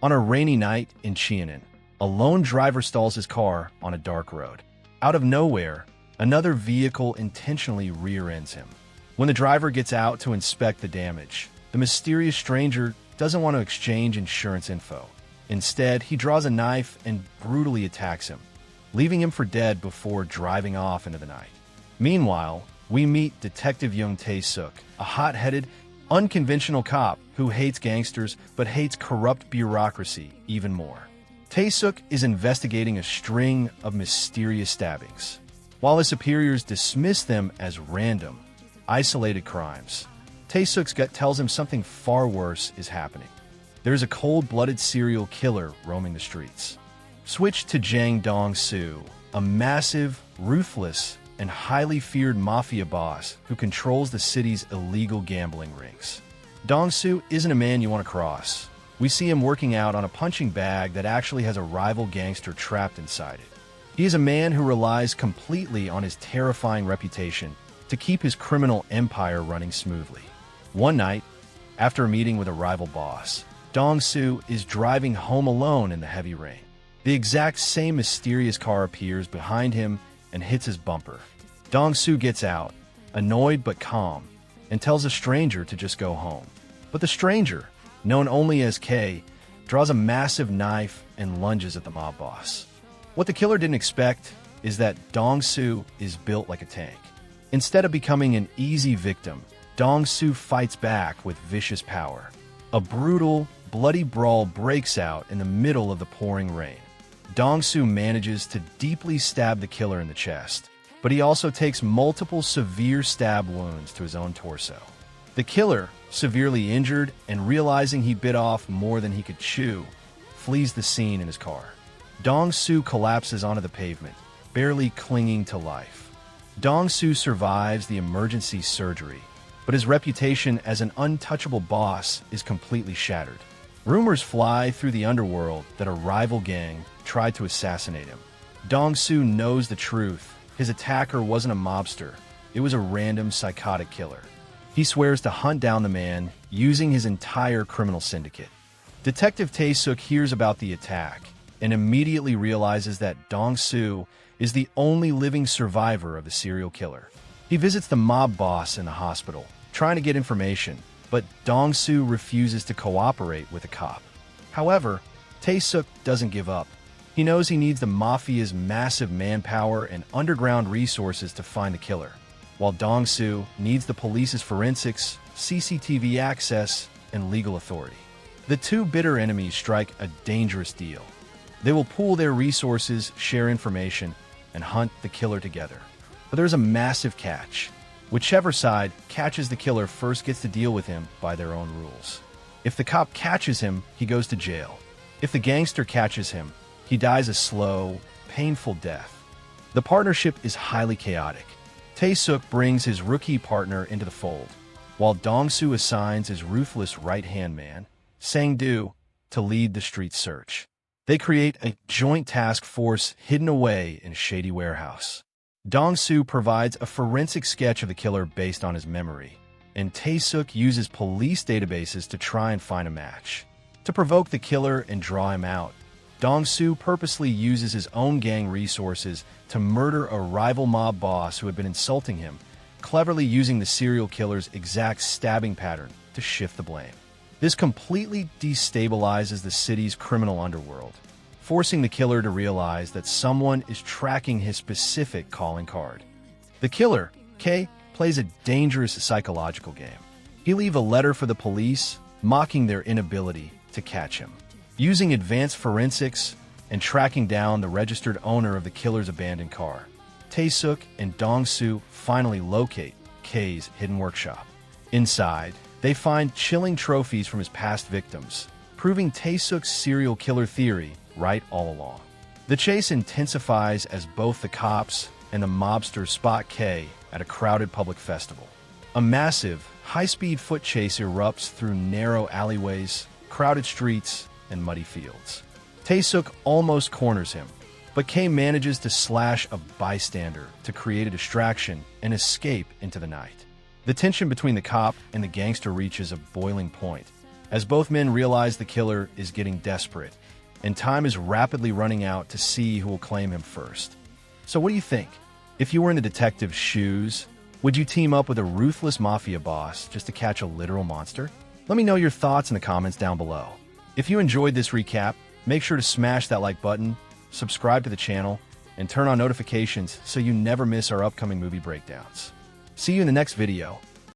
On a rainy night in Chianan, a lone driver stalls his car on a dark road. Out of nowhere, another vehicle intentionally rear-ends him. When the driver gets out to inspect the damage, the mysterious stranger doesn't want to exchange insurance info. Instead, he draws a knife and brutally attacks him, leaving him for dead before driving off into the night. Meanwhile, we meet Detective Young Tae-suk, a hot-headed, unconventional cop who hates gangsters but hates corrupt bureaucracy even more. Tae-suk is investigating a string of mysterious stabbings. While his superiors dismiss them as random, isolated crimes, Tae-suk's gut tells him something far worse is happening. There's a cold-blooded serial killer roaming the streets. Switch to Jang Dong-soo, a massive, ruthless, and highly feared mafia boss who controls the city's illegal gambling rings. Dong-soo isn't a man you want to cross. We see him working out on a punching bag that actually has a rival gangster trapped inside it. He is a man who relies completely on his terrifying reputation to keep his criminal empire running smoothly. One night, after a meeting with a rival boss, Dong-soo is driving home alone in the heavy rain. The exact same mysterious car appears behind him and hits his bumper. Dong-soo gets out, annoyed but calm, and tells a stranger to just go home. But the stranger, known only as K, draws a massive knife and lunges at the mob boss. What the killer didn't expect is that Dong-soo is built like a tank. Instead of becoming an easy victim, Dong-soo fights back with vicious power. A brutal, bloody brawl breaks out in the middle of the pouring rain. Dong-soo manages to deeply stab the killer in the chest, but he also takes multiple severe stab wounds to his own torso. The killer, severely injured and realizing he bit off more than he could chew, flees the scene in his car. Dong-soo collapses onto the pavement, barely clinging to life. Dong-soo survives the emergency surgery, but his reputation as an untouchable boss is completely shattered. Rumors fly through the underworld that a rival gang tried to assassinate him. Dong-soo knows the truth. His attacker wasn't a mobster. It was a random psychotic killer. He swears to hunt down the man using his entire criminal syndicate. Detective Tae-suk hears about the attack and immediately realizes that Dong-soo is the only living survivor of the serial killer. He visits the mob boss in the hospital, trying to get information, but Dong-soo refuses to cooperate with the cop. However, Tae-suk doesn't give up. He knows he needs the mafia's massive manpower and underground resources to find the killer, while Dong-soo needs the police's forensics, CCTV access, and legal authority. The two bitter enemies strike a dangerous deal. They will pool their resources, share information, and hunt the killer together. But there's a massive catch. Whichever side catches the killer first gets to deal with him by their own rules. If the cop catches him, he goes to jail. If the gangster catches him, he dies a slow, painful death. The partnership is highly chaotic. Tae-suk brings his rookie partner into the fold, while Dong-soo assigns his ruthless right-hand man, Sang-do, to lead the street search. They create a joint task force hidden away in a shady warehouse. Dong-soo provides a forensic sketch of the killer based on his memory, and Tae-suk uses police databases to try and find a match. To provoke the killer and draw him out, Dong-soo purposely uses his own gang resources to murder a rival mob boss who had been insulting him, cleverly using the serial killer's exact stabbing pattern to shift the blame. This completely destabilizes the city's criminal underworld, forcing the killer to realize that someone is tracking his specific calling card. The killer, K, plays a dangerous psychological game. He'll leave a letter for the police, mocking their inability to catch him. Using advanced forensics and tracking down the registered owner of the killer's abandoned car, Tae-suk and Dong-soo finally locate K's hidden workshop. Inside, they find chilling trophies from his past victims, proving Tae-suk's serial killer theory right all along. The chase intensifies as both the cops and the mobsters spot K at a crowded public festival. A massive, high-speed foot chase erupts through narrow alleyways, crowded streets, and muddy fields. Tae-suk almost corners him, but K manages to slash a bystander to create a distraction and escape into the night. The tension between the cop and the gangster reaches a boiling point, as both men realize the killer is getting desperate, and time is rapidly running out to see who will claim him first. So what do you think? If you were in the detective's shoes, would you team up with a ruthless mafia boss just to catch a literal monster? Let me know your thoughts in the comments down below. If you enjoyed this recap, make sure to smash that like button, subscribe to the channel, and turn on notifications so you never miss our upcoming movie breakdowns. See you in the next video.